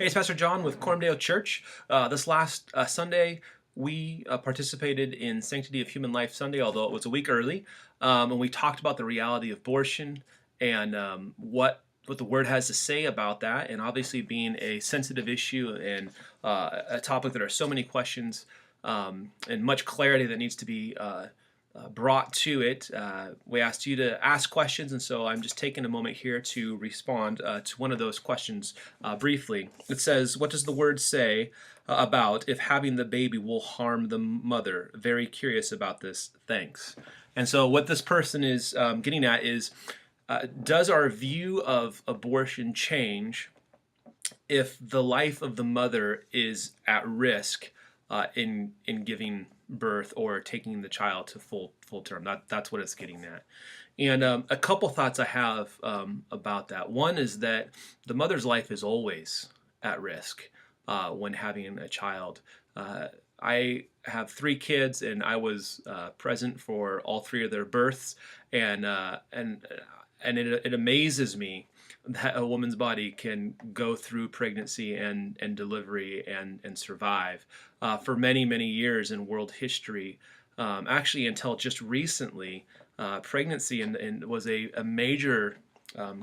Hey, it's Pastor John with Cormdale Church. This last Sunday, we participated in Sanctity of Human Life Sunday, although it was a week early, and we talked about the reality of abortion and what the Word has to say about that, and obviously being a sensitive issue and a topic that there are so many questions and much clarity that needs to be brought to it. We asked you to ask questions, and so I'm just taking a moment here to respond to one of those questions briefly. It says, what does the word say about if having the baby will harm the mother? Very curious about this. Thanks. And so what this person is getting at is, does our view of abortion change if the life of the mother is at risk in giving birth or taking the child to full term? That's what it's getting at. And a couple thoughts I have about that. One is that the mother's life is always at risk when having a child. I have three kids, and I was present for all three of their births, and it amazes me that a woman's body can go through pregnancy and delivery and survive. For many, many years in world history, actually until just recently, pregnancy and was a major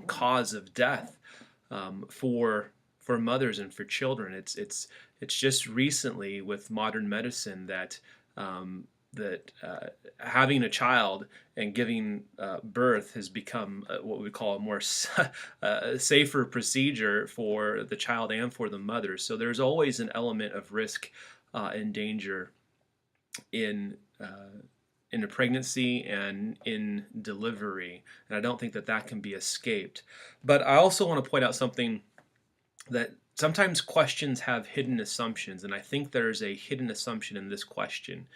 cause of death for mothers and for children. It's just recently with modern medicine that having a child and giving birth has become what we call a more safer procedure for the child and for the mother. So there's always an element of risk and danger in in a pregnancy and in delivery, and I don't think that can be escaped. But I also want to point out something, that sometimes questions have hidden assumptions, and I think there's a hidden assumption in this question.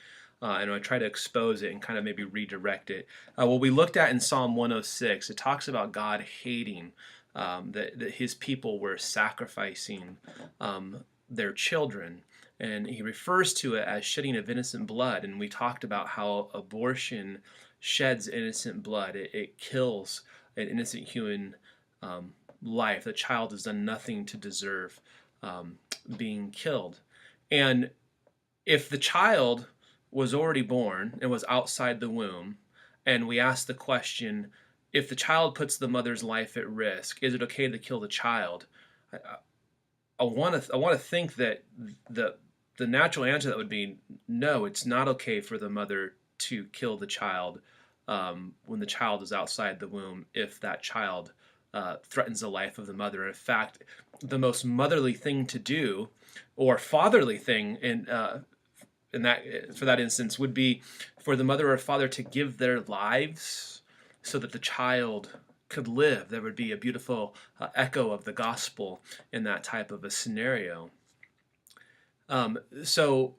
And I try to expose it and kind of maybe redirect it. What we looked at in Psalm 106, it talks about God hating that his people were sacrificing their children. And he refers to it as shedding of innocent blood. And we talked about how abortion sheds innocent blood. It kills an innocent human life. The child has done nothing to deserve being killed. And if the child was already born and was outside the womb, and we ask the question, if the child puts the mother's life at risk, is it okay to kill the child? I want to think that the natural answer to that would be no. It's not okay for the mother to kill the child when the child is outside the womb if that child threatens the life of the mother. In fact, the most motherly thing to do, or fatherly thing in that, for that instance, would be for the mother or father to give their lives so that the child could live. There would be a beautiful echo of the gospel in that type of a scenario. So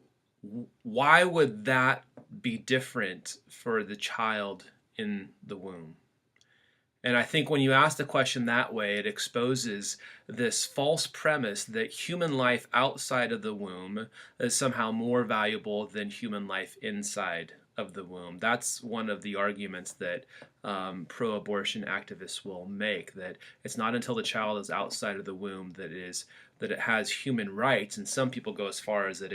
why would that be different for the child in the womb? And I think when you ask the question that way, it exposes this false premise that human life outside of the womb is somehow more valuable than human life inside of the womb. That's one of the arguments that pro-abortion activists will make, that it's not until the child is outside of the womb that it has human rights. And some people go as far as that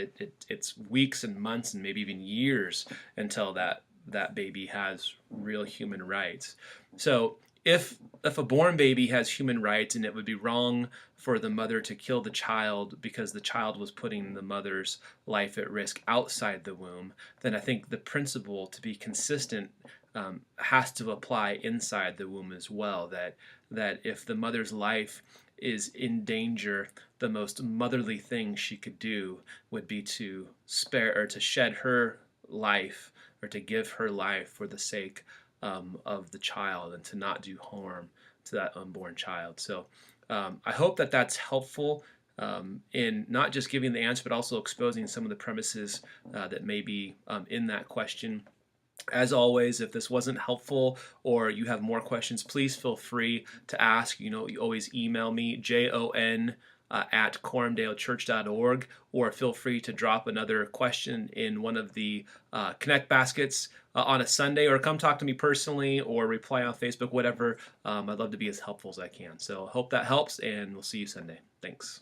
it's weeks and months and maybe even years until that baby has real human rights. So if a born baby has human rights, and it would be wrong for the mother to kill the child because the child was putting the mother's life at risk outside the womb, then I think the principle, to be consistent, has to apply inside the womb as well. That if the mother's life is in danger, the most motherly thing she could do would be to spare or to shed her life, or to give her life for the sake of the child, and to not do harm to that unborn child. So I hope that that's helpful in not just giving the answer, but also exposing some of the premises that may be in that question. As always, if this wasn't helpful or you have more questions, please feel free to ask. You always email me, jon at cormdalechurch.org, or feel free to drop another question in one of the Connect baskets on a Sunday, or come talk to me personally, or reply on Facebook, whatever. I'd love to be as helpful as I can. So hope that helps, and we'll see you Sunday. Thanks.